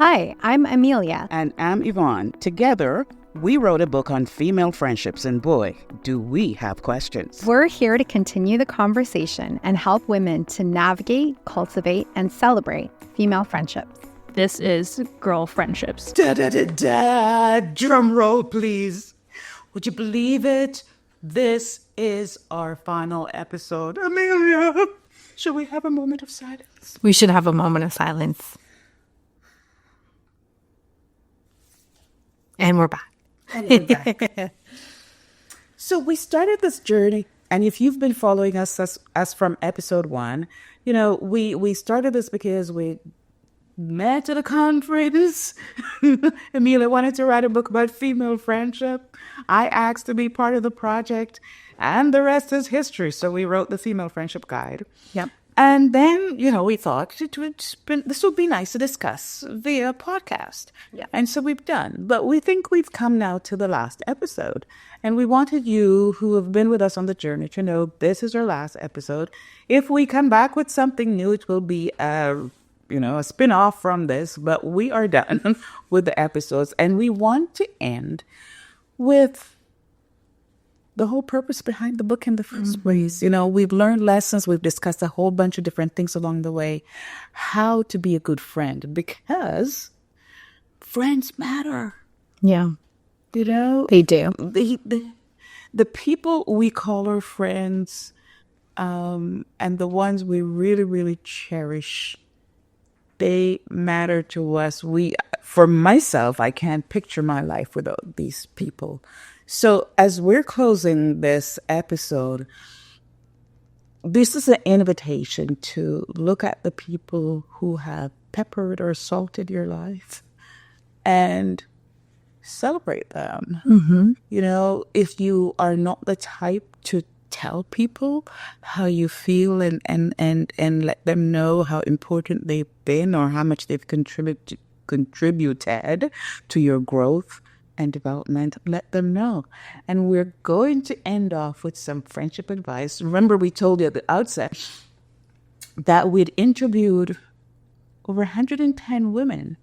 Hi, I'm Emilia. And I'm Yvonne. Together, we wrote a book on female friendships, and boy, do we have questions. We're here to continue the conversation and help women to navigate, cultivate, and celebrate female friendships. This is Girl Friendships. Da-da-da-da! Drum roll, please. Would you believe it? This is our final episode. Emilia, should we have a moment of silence? We should have a moment of silence. And we're back. So we started this journey, and if you've been following us as from episode 1, you know, we started this because we met at a conference. Emilia wanted to write a book about female friendship. I asked to be part of the project, and the rest is history. So we wrote the Female Friendship Guide. Yep. And then, you know, we thought this would be nice to discuss via podcast. Yeah. And so we've done. But we think we've come now to the last episode. And we wanted you who have been with us on the journey to know this is our last episode. If we come back with something new, it will be a spin-off from this. But we are done with the episodes. And we want to end with the whole purpose behind the book in the first place. You know, we've learned lessons. We've discussed a whole bunch of different things along the way. How to be a good friend, because friends matter. Yeah. You know? They do. The people we call our friends, and the ones we really, really cherish, they matter to us. For myself, I can't picture my life without these people. So as we're closing this episode, this is an invitation to look at the people who have peppered or salted your life and celebrate them. Mm-hmm. You know, if you are not the type to tell people how you feel and let them know how important they've been or how much they've contributed to your growth and development, let them know. And we're going to end off with some friendship advice. Remember, we told you at the outset that we'd interviewed over 110 women.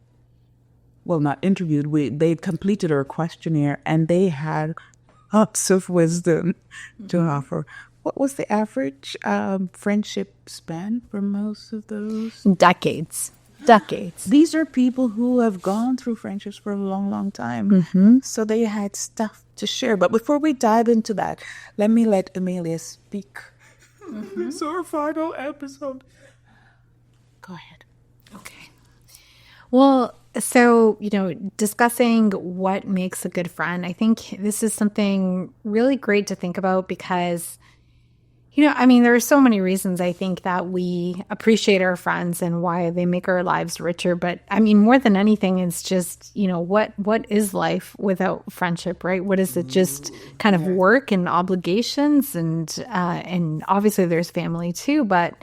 Well, not interviewed. They'd completed our questionnaire, and they had lots of wisdom to offer. What was the average friendship span for most of those? Decades. These are people who have gone through friendships for a long, long time. Mm-hmm. So they had stuff to share. But before we dive into that, let me let Emilia speak. Mm-hmm. This is our final episode. Go ahead. Okay. Well, so, discussing what makes a good friend, I think this is something really great to think about because, there are so many reasons I think that we appreciate our friends and why they make our lives richer. But more than anything, it's just, what is life without friendship, right? What is it? Just kind of work and obligations and obviously there's family too. But,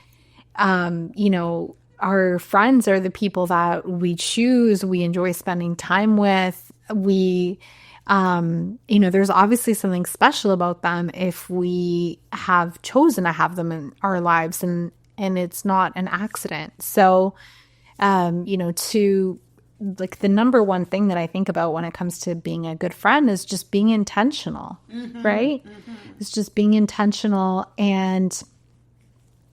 our friends are the people that we choose, we enjoy spending time with. There's obviously something special about them if we have chosen to have them in our lives and it's not an accident. So, the number one thing that I think about when it comes to being a good friend is just being intentional, right? Mm-hmm. It's just being intentional. And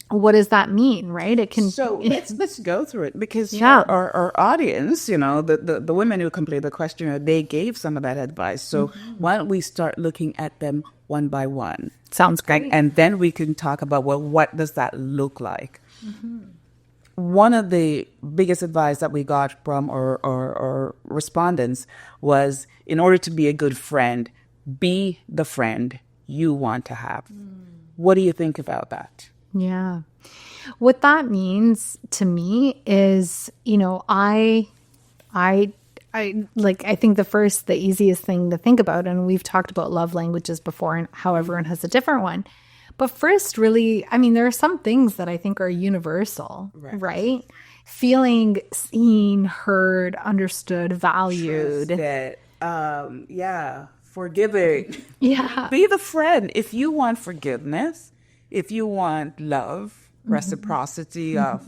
what does that mean, right? It can. So let's go through it because our audience, the women who completed the questionnaire, they gave some of that advice. So why don't we start looking at them one by one? Sounds great. And then we can talk about, what does that look like? Mm-hmm. One of the biggest advice that we got from our respondents was, in order to be a good friend, be the friend you want to have. What do you think about that? Yeah. What that means to me is, I think the easiest thing to think about, and we've talked about love languages before and how everyone has a different one. But first, really, there are some things that I think are universal, right? Feeling seen, heard, understood, valued. Forgiving. Yeah. Be the friend. If you want forgiveness, if you want love, reciprocity of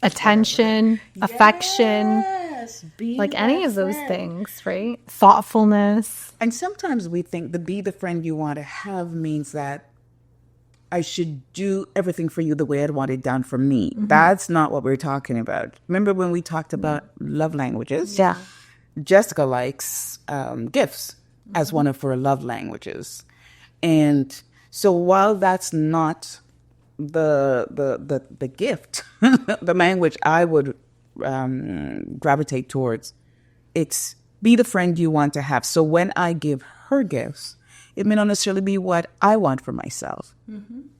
attention, affection, Yes, be like any that of those friend. things, right? Thoughtfulness. And sometimes we think the be the friend you want to have means that I should do everything for you the way I'd want it done for me. That's not what we're talking about. Remember when we talked about love languages? Yeah. Jessica likes gifts as one of her love languages. And so while that's not the gift, the language I would gravitate towards, it's be the friend you want to have. So when I give her gifts, it may not necessarily be what I want for myself,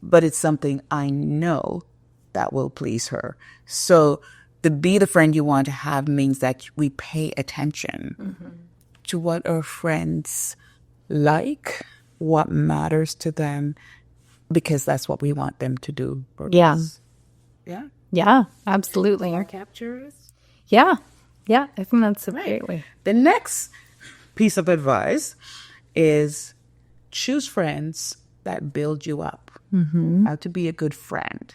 but it's something I know that will please her. So the be the friend you want to have means that we pay attention to what our friends like, what matters to them, because that's what we want them to do for Yeah. us. Yeah. Yeah, absolutely. Captures. Yeah. Yeah. I think that's a great way. The next piece of advice is choose friends that build you up. How to be a good friend.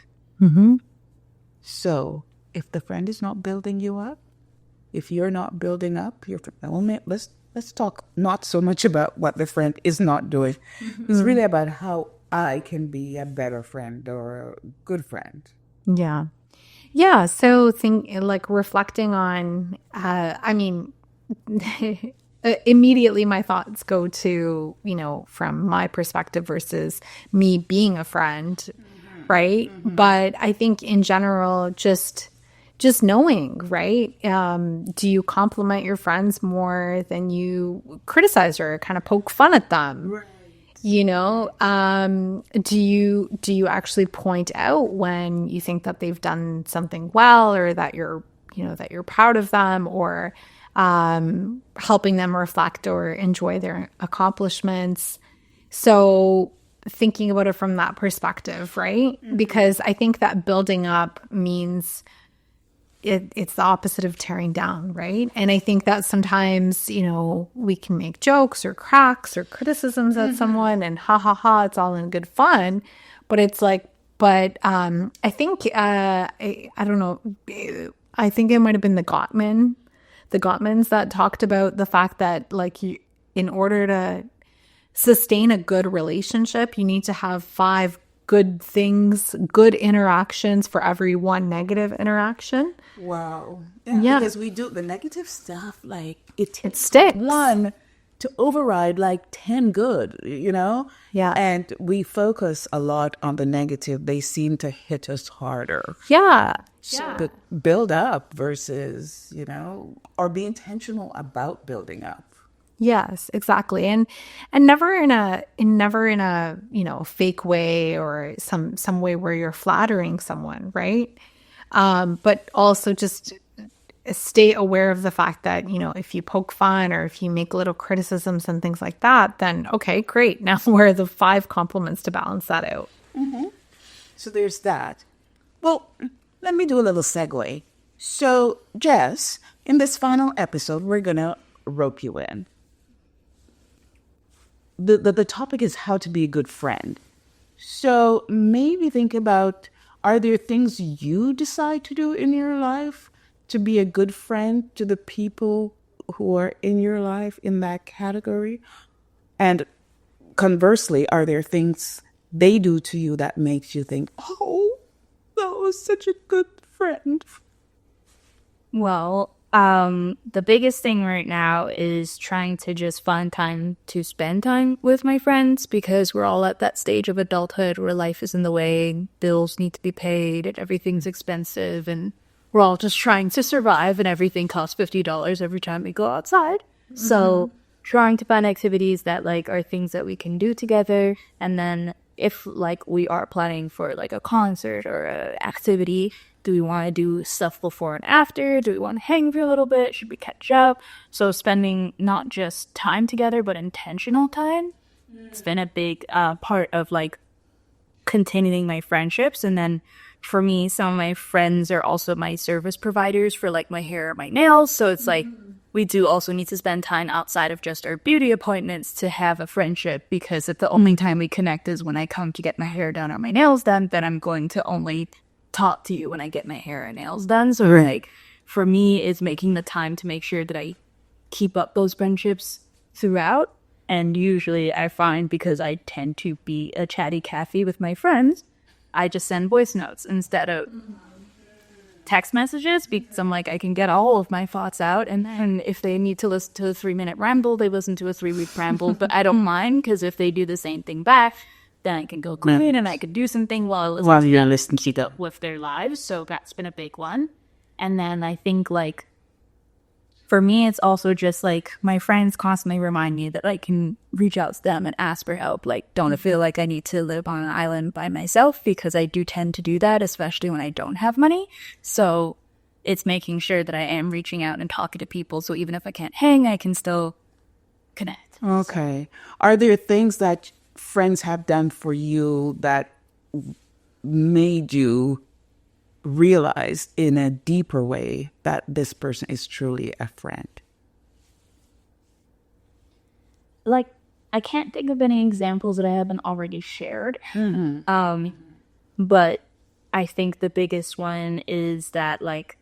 So if the friend is not building you up, if you're not building up your friend, well, let's talk not so much about what the friend is not doing. It's really about how I can be a better friend or a good friend. Yeah. Yeah. So like reflecting on, immediately my thoughts go to, from my perspective versus me being a friend. Right. But I think in general, just knowing, right? Do you compliment your friends more than you criticize or kind of poke fun at them? Right. Do you actually point out when you think that they've done something well, or that you're proud of them, or helping them reflect or enjoy their accomplishments? So thinking about it from that perspective, right? Because I think that building up means it's the opposite of tearing down, right? And I think that sometimes, we can make jokes or cracks or criticisms at someone and ha ha ha, it's all in good fun. But it's like, I think, I don't know, I think it might have been the Gottmans that talked about the fact that, like, in order to sustain a good relationship, you need to have 5 good things, good interactions for every 1 negative interaction. Wow. Yeah. Because we do the negative stuff, like it sticks. One to override like 10 good, Yeah. And we focus a lot on the negative. They seem to hit us harder. Yeah. So build up versus, or be intentional about building up. Yes, exactly. And never in a fake way or some way where you're flattering someone, right? But also just stay aware of the fact that, if you poke fun or if you make little criticisms and things like that, then okay, great. Now where are the 5 compliments to balance that out? So there's that. Well, let me do a little segue. So, Jess, in this final episode, we're going to rope you in. The topic is how to be a good friend. So maybe think about, are there things you decide to do in your life to be a good friend to the people who are in your life in that category? And conversely, are there things they do to you that makes you think, oh, that was such a good friend? Well, the biggest thing right now is trying to just find time to spend time with my friends, because we're all at that stage of adulthood where life is in the way, bills need to be paid, and everything's expensive, and we're all just trying to survive, and everything costs $50 every time we go outside. So trying to find activities that are things that we can do together, and then if we are planning for a concert or a activity, do we want to do stuff before and after? Do we want to hang for a little bit? Should we catch up? So spending not just time together, but intentional time. It's been a big part of continuing my friendships. And then for me, some of my friends are also my service providers for my hair or my nails. So it's we do also need to spend time outside of just our beauty appointments to have a friendship, because if the only time we connect is when I come to get my hair done or my nails done, then I'm going to only talk to you when I get my hair and nails done. So for me, is making the time to make sure that I keep up those friendships throughout. And usually I find, because I tend to be a chatty Cathy with my friends, I just send voice notes instead of text messages, because I'm like, I can get all of my thoughts out, and then if they need to listen to a 3-minute ramble, they listen to a 3-week ramble. But I don't mind, because if they do the same thing back, then I can go clean and I can do something while you're listening to them. with their lives. So that's been a big one. And then I think, like, for me, it's also just like my friends constantly remind me that I can reach out to them and ask for help. Like, don't feel like I need to live on an island by myself, because I do tend to do that, especially when I don't have money. So it's making sure that I am reaching out and talking to people. So even if I can't hang, I can still connect. Okay. Are there things that friends have done for you that made you realize in a deeper way that this person is truly a friend? Like, I can't think of any examples that I haven't already shared. But I think the biggest one is that, like,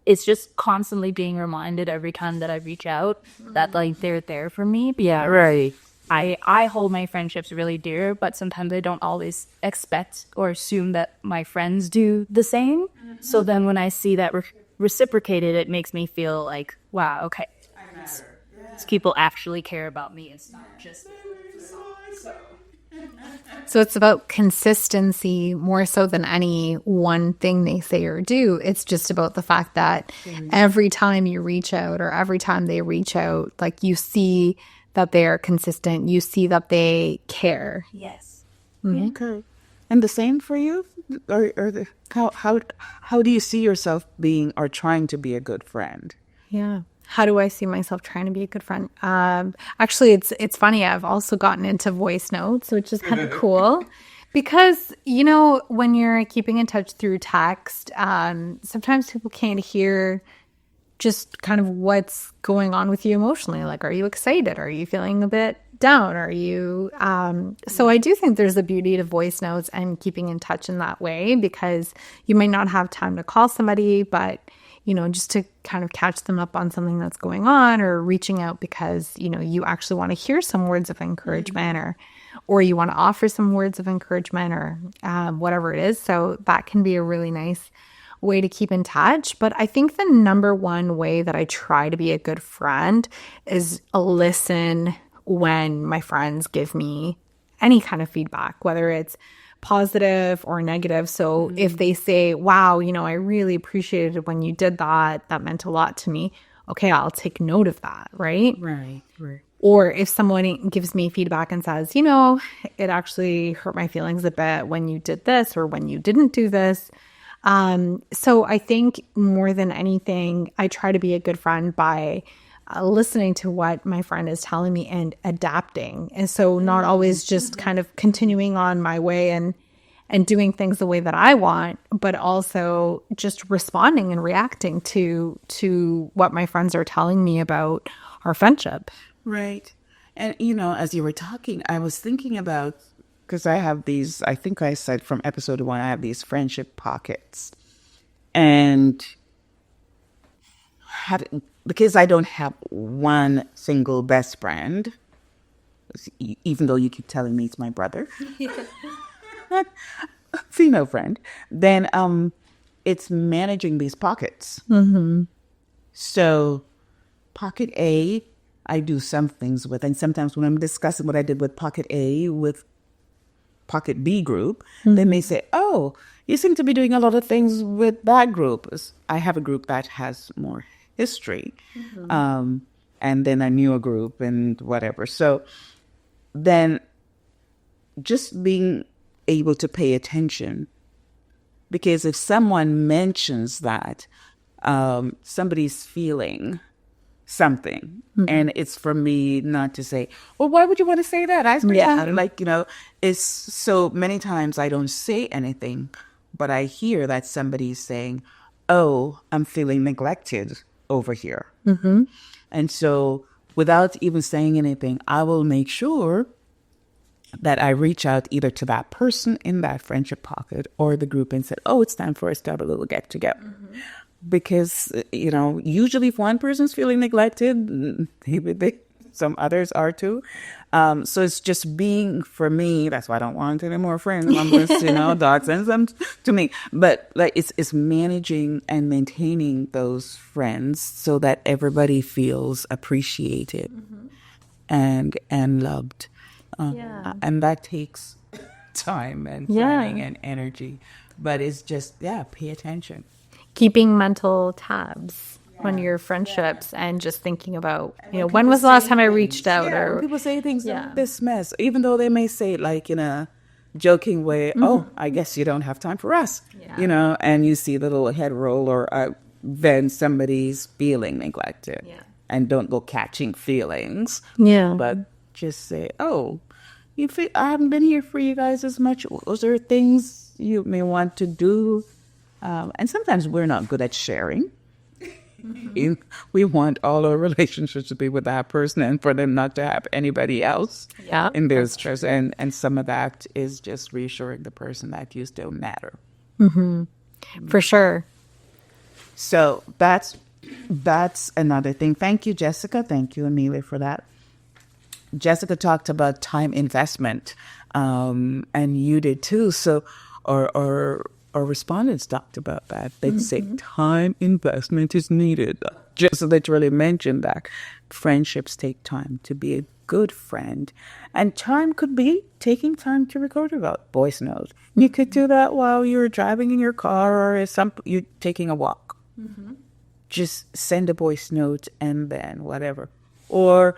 it's just constantly being reminded every time that I reach out that, like, they're there for me. Yeah, right. I hold my friendships really dear, but sometimes I don't always expect or assume that my friends do the same. So then when I see that reciprocated, it makes me feel like, wow, okay, these people actually care about me. It's not just... So it's about consistency more so than any one thing they say or do. It's just about the fact that every time you reach out or every time they reach out, like, you see that they are consistent. You see that they care. Yes. Okay. And the same for you? How do you see yourself being or trying to be a good friend? Yeah. How do I see myself trying to be a good friend? Actually, it's funny. I've also gotten into voice notes, which is kind of cool. Because, you know, when you're keeping in touch through text, sometimes people can't hear just kind of what's going on with you emotionally. Like, are you excited? Are you feeling a bit down? Are you... So I do think there's a beauty to voice notes and keeping in touch in that way, because you might not have time to call somebody, but, you know, just to kind of catch them up on something that's going on, or reaching out because, you know, you actually want to hear some words of encouragement, or you want to offer some words of encouragement, or whatever it is. So that can be a really nice way to keep in touch. But I think the number one way that I try to be a good friend is listen when my friends give me any kind of feedback, whether it's positive or negative. So if they say, wow, you know, I really appreciated when you did that, that meant a lot to me. Okay, I'll take note of that, right? Right. Or if someone gives me feedback and says, you know, it actually hurt my feelings a bit when you did this or when you didn't do this. So I think more than anything, I try to be a good friend by listening to what my friend is telling me and adapting. And so not always just kind of continuing on my way and doing things the way that I want, but also just responding and reacting to what my friends are telling me about our friendship. Right. And, you know, as you were talking, I was thinking about, because I have these, I think I said from episode 1, I have these friendship pockets. And because I don't have one single best friend, even though you keep telling me it's my brother, female friend, then it's managing these pockets. So pocket A, I do some things with, and sometimes when I'm discussing what I did with pocket A with pocket B group, they may say, oh, you seem to be doing a lot of things with that group. I have a group that has more history, and then a newer group and whatever. So then just being able to pay attention, because if someone mentions that somebody's feeling something, and it's for me not to say, well, why would you want to say that? Like, you know, it's so many times I don't say anything, but I hear that somebody's saying, oh, I'm feeling neglected over here. And so without even saying anything, I will make sure that I reach out either to that person in that friendship pocket or the group and said, oh, it's time for us to have a little get together. because, usually if one person's feeling neglected, some others are too. So it's just being, for me, that's why I don't want any more friends. I'm just, dog sends them to me. But like it's managing and maintaining those friends so that everybody feels appreciated and loved. And that takes time and planning and energy. But it's just, pay attention. Keeping mental tabs on your friendships and just thinking about, when was the last time I reached out? Yeah, or people say things like this mess, even though they may say it like in a joking way, oh, I guess you don't have time for us, and you see the little head roll or then somebody's feeling neglected and don't go catching feelings. Yeah. But just say, oh, I haven't been here for you guys as much. Was there things you may want to do? And sometimes we're not good at sharing. We want all our relationships to be with that person and for them not to have anybody else in their stress. And some of that is just reassuring the person that you still matter. For sure. So that's another thing. Thank you, Jessica. Thank you, Emilia, for that. Jessica talked about time investment, and you did too. So, our respondents talked about that. They'd say time investment is needed. Just literally mentioned that friendships take time to be a good friend. And time could be taking time to record a voice note. You could do that while you're driving in your car or you're taking a walk. Just send a voice note and then whatever. Or,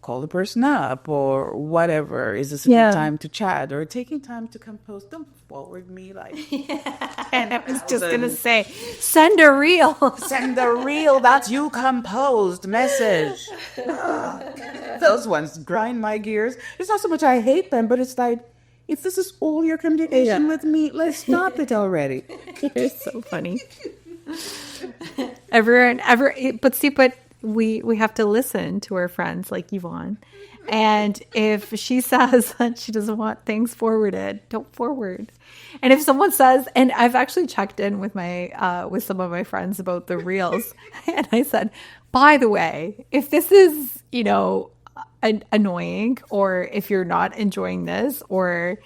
call the person up or whatever. Is this a good time to chat or taking time to compose? Don't forward me like. And I was just going to say, send a reel. Send a reel. That's you composed message. Those ones grind my gears. It's not so much I hate them, but it's like, if this is all your communication with me, let's stop it already. You're so funny. But we have to listen to our friends like Yvonne. And if she says that she doesn't want things forwarded, don't forward. And if someone says, and I've actually checked in with with some of my friends about the reels, and I said, by the way, if this is, annoying, or if you're not enjoying this, or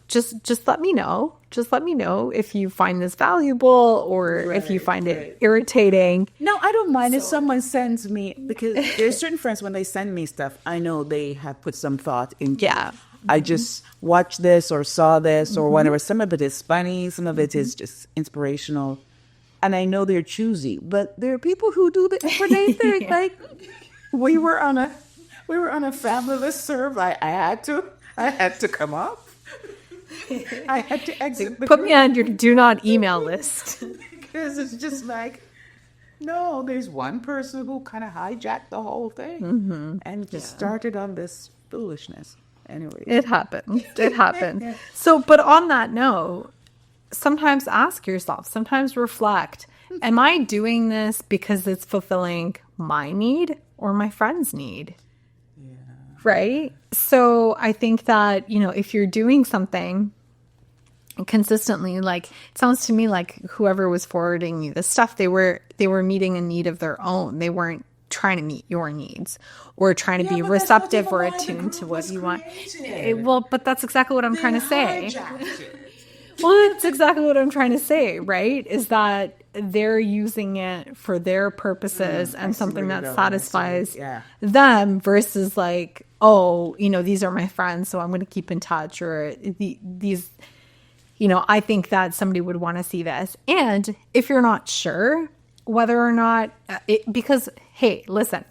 just let me know. Just let me know if you find this valuable or if you find it irritating. No, I don't mind if someone sends me, because there's certain friends, when they send me stuff, I know they have put some thought into it. I just watched this or saw this or whatever. Some of it is funny. Some of it is just inspirational. And I know they're choosy. But there are people who do the everyday thing. Like, we were on a family listserv. I had to come up. I had to exit. Put me on your do not email list. Because it's just like, no, there's one person who kind of hijacked the whole thing and just started on this foolishness. Anyway, it happened. So, but on that note, sometimes ask yourself, sometimes reflect, am I doing this because it's fulfilling my need or my friend's need? Right? So I think that, if you're doing something consistently, like, it sounds to me like whoever was forwarding you the stuff, they were meeting a need of their own. They weren't trying to meet your needs or trying to be receptive or attuned to what you want. But that's exactly what I'm trying to say. Well, that's exactly what I'm trying to say, right? Is that they're using it for their purposes and something that satisfies them versus like, oh, these are my friends, so I'm going to keep in touch, or these, I think that somebody would want to see this. And if you're not sure whether or not, because, hey, listen,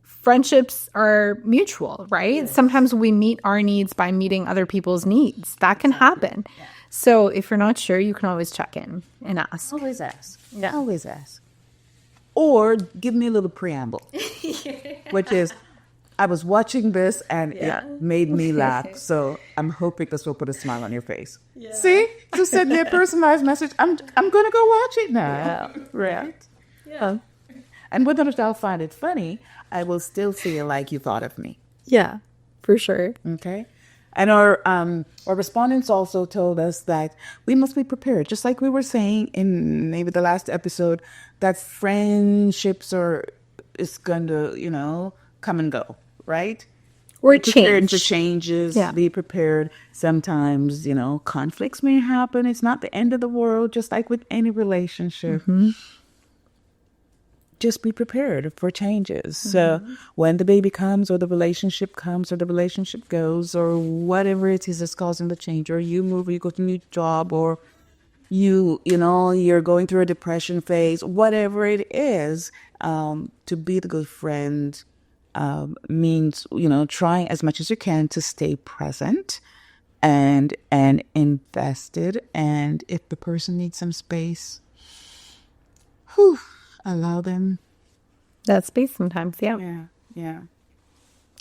friendships are mutual, right? Yeah. Sometimes we meet our needs by meeting other people's needs. That can happen. Yeah. So if you're not sure, you can always check in and ask. Always ask. Yeah. Always ask. Or give me a little preamble, which is, I was watching this and it made me laugh. So I'm hoping this will put a smile on your face. Yeah. See? Just send me a personalized message. I'm going to go watch it now. Yeah. Right? Yeah. And whether I'll find it funny, I will still feel like you thought of me. Yeah, for sure. Okay. And our respondents also told us that we must be prepared, just like we were saying in maybe the last episode, that friendships is going to, come and go, right? Or Be prepared change. for changes. Yeah. Be prepared. Sometimes, conflicts may happen. It's not the end of the world, just like with any relationship. Just be prepared for changes. So when the baby comes or the relationship comes or the relationship goes or whatever it is that's causing the change, or you move or you go to a new job, or you're going through a depression phase, whatever it is, to be the good friend means, trying as much as you can to stay present and invested. And if the person needs some space, allow them. That space sometimes, yeah. Yeah.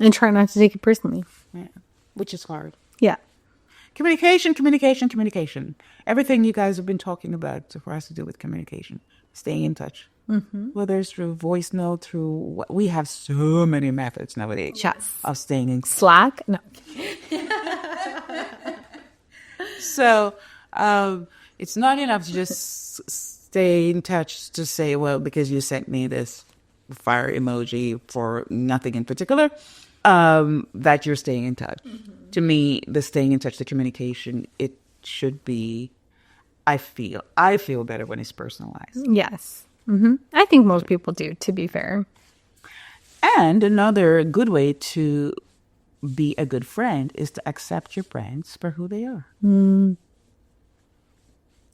And try not to take it personally. Yeah. Which is hard. Yeah. Communication. Everything you guys have been talking about so far has to do with communication. Staying in touch. Whether it's through voice note, we have so many methods nowadays of staying in touch. Slack? No. So it's not enough to just stay in touch to say, well, because you sent me this fire emoji for nothing in particular, that you're staying in touch. To me, the staying in touch, the communication, it should be, I feel better when it's personalized. Yes. I think most people do, to be fair. And another good way to be a good friend is to accept your friends for who they are.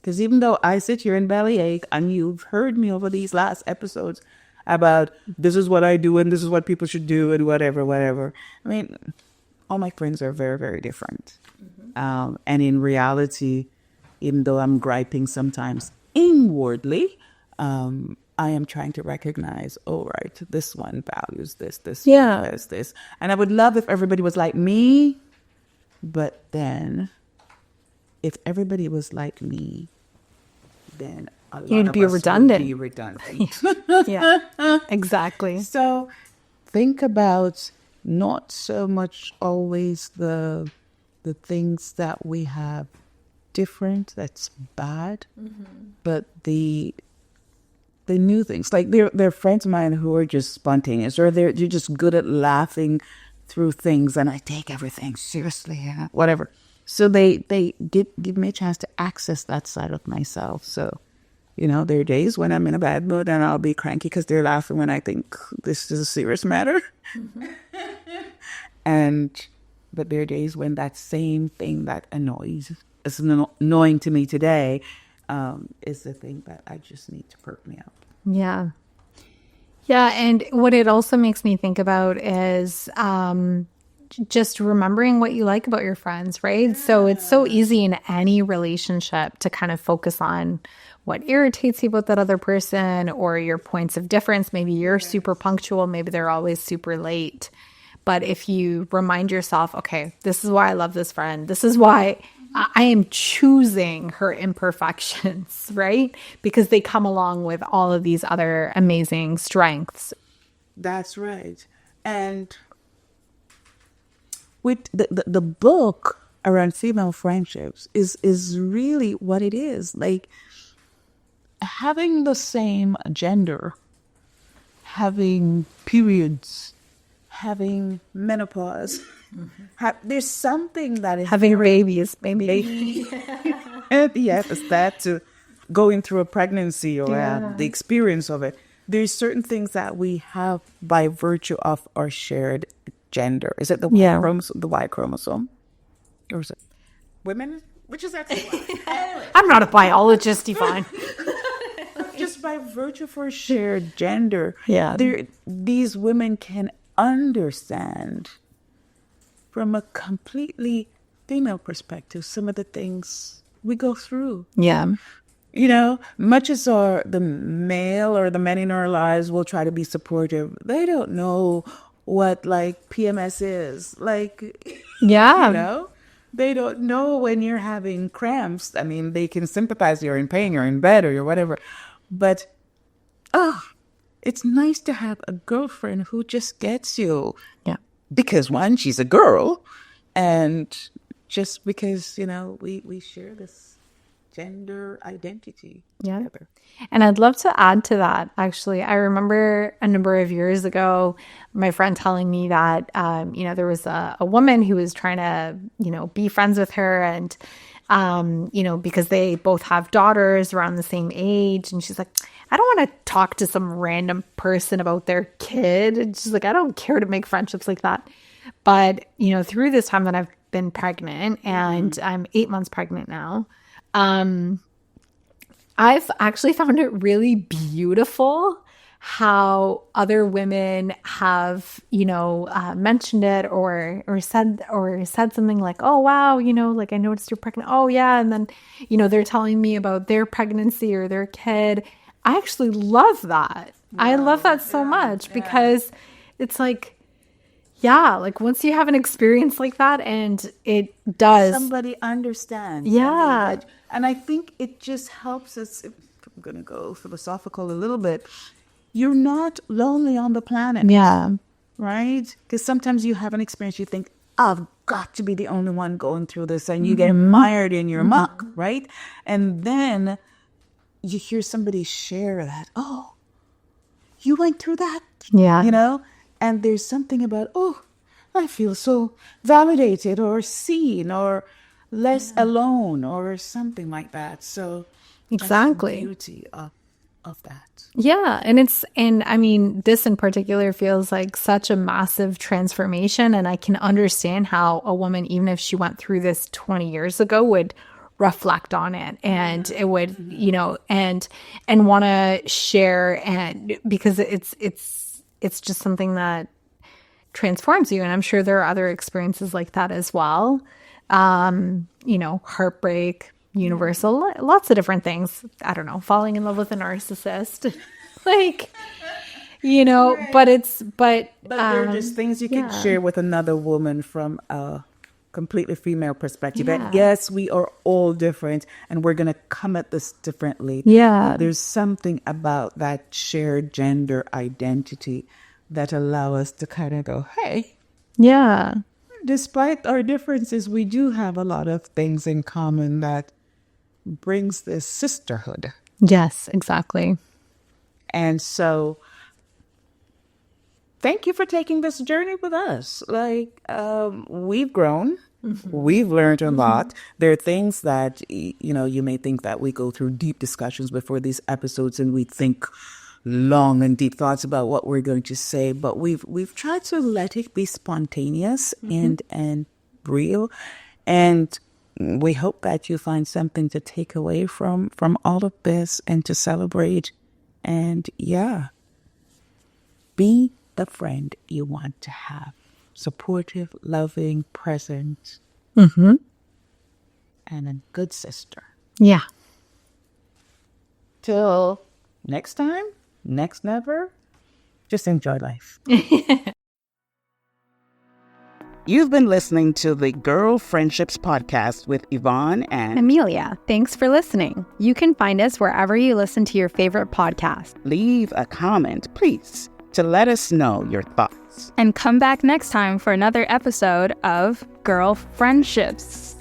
Because even though I sit here in bellyache, and you've heard me over these last episodes about this is what I do and this is what people should do and whatever. I mean, all my friends are very, very different. And in reality, even though I'm griping sometimes inwardly, I am trying to recognize, right, this one values this values this. And I would love if everybody was like me, but then if everybody was like me, then a lot You'd of be us redundant. would be redundant. Yeah. Exactly. So think about not so much always the things that we have different that's bad, but the new things. Like there are friends of mine who are just spontaneous, or they're just good at laughing through things, and I take everything seriously, whatever. So they give me a chance to access that side of myself. So, there are days when I'm in a bad mood and I'll be cranky because they're laughing when I think this is a serious matter. But there are days when that same thing that is annoying to me today, is the thing that I just need to perk me up. Yeah. Yeah. And what it also makes me think about is just remembering what you like about your friends, right? So it's so easy in any relationship to kind of focus on what irritates you about that other person or your points of difference. Maybe you're super punctual, maybe they're always super late. But if you remind yourself, okay, this is why I love this friend. This is why I am choosing her imperfections, right? Because they come along with all of these other amazing strengths. That's right. And with the book around female friendships is really what it is. Like having the same gender, having periods, having menopause. There's something that is having babies, maybe. Yes, it's that to going through a pregnancy or the experience of it. There's certain things that we have by virtue of our shared gender. Is it the Y chromosome? The Y chromosome, or is it women? Which is actually anyway. I'm not a biologist, Yvonne. Just by virtue of our shared gender, Yeah. These women can understand from a completely female perspective some of the things we go through. Yeah. Much as the male or the men in our lives will try to be supportive, they don't know what PMS is. They don't know when you're having cramps. I mean, they can sympathize you're in pain, you're in bed, or you're whatever. But, it's nice to have a girlfriend who just gets you. Yeah. Because one, she's a girl, And just because, we share this gender identity together. And I'd love to add to that, actually. I remember a number of years ago, my friend telling me that, there was a woman who was trying to, be friends with her and, because they both have daughters around the same age. And she's like, I don't want to talk to some random person about their kid. And she's like, I don't care to make friendships like that. But, through this time that I've been pregnant, and I'm 8 months pregnant now, I've actually found it really beautiful how other women have, mentioned it or said something like, oh, wow, like I noticed you're pregnant. Oh, yeah. And then, they're telling me about their pregnancy or their kid. I actually love that. Yeah, I love that so much because it's like, yeah, like once you have an experience like that and it does. Somebody understands. Yeah. And I think it just helps us, if I'm going to go philosophical a little bit, you're not lonely on the planet. Yeah. Right? Because sometimes you have an experience, you think, I've got to be the only one going through this, and you get mired in your muck, right? And then you hear somebody share that, oh, you went through that? Yeah. And there's something about, oh, I feel so validated or seen or less alone or something like that. So exactly, that's the beauty of that. Yeah. And I mean, this in particular feels like such a massive transformation. And I can understand how a woman, even if she went through this 20 years ago, would reflect on it and it would, and want to share, and because it's just something that transforms you. And I'm sure there are other experiences like that as well. Heartbreak, universal, lots of different things. I don't know, falling in love with a narcissist, like, but there are just things you can share with another woman from a completely female perspective. Yeah. And yes, we are all different and we're going to come at this differently. Yeah. There's something about that shared gender identity that allow us to kind of go, hey, yeah, despite our differences, we do have a lot of things in common that brings this sisterhood. Yes, exactly. And so thank you for taking this journey with us. Like, we've grown. We've learned a lot. There are things that, you may think that we go through deep discussions before these episodes and we think long and deep thoughts about what we're going to say, but we've tried to let it be spontaneous and real. And we hope that you find something to take away from all of this and to celebrate. And be the friend you want to have. Supportive, loving, present, and a good sister. Yeah. Till next time, next never, just enjoy life. You've been listening to the Girl Friendships Podcast with Yvonne and Emilia. Thanks for listening. You can find us wherever you listen to your favorite podcast. Leave a comment, please, to let us know your thoughts. And come back next time for another episode of Girl Friendships.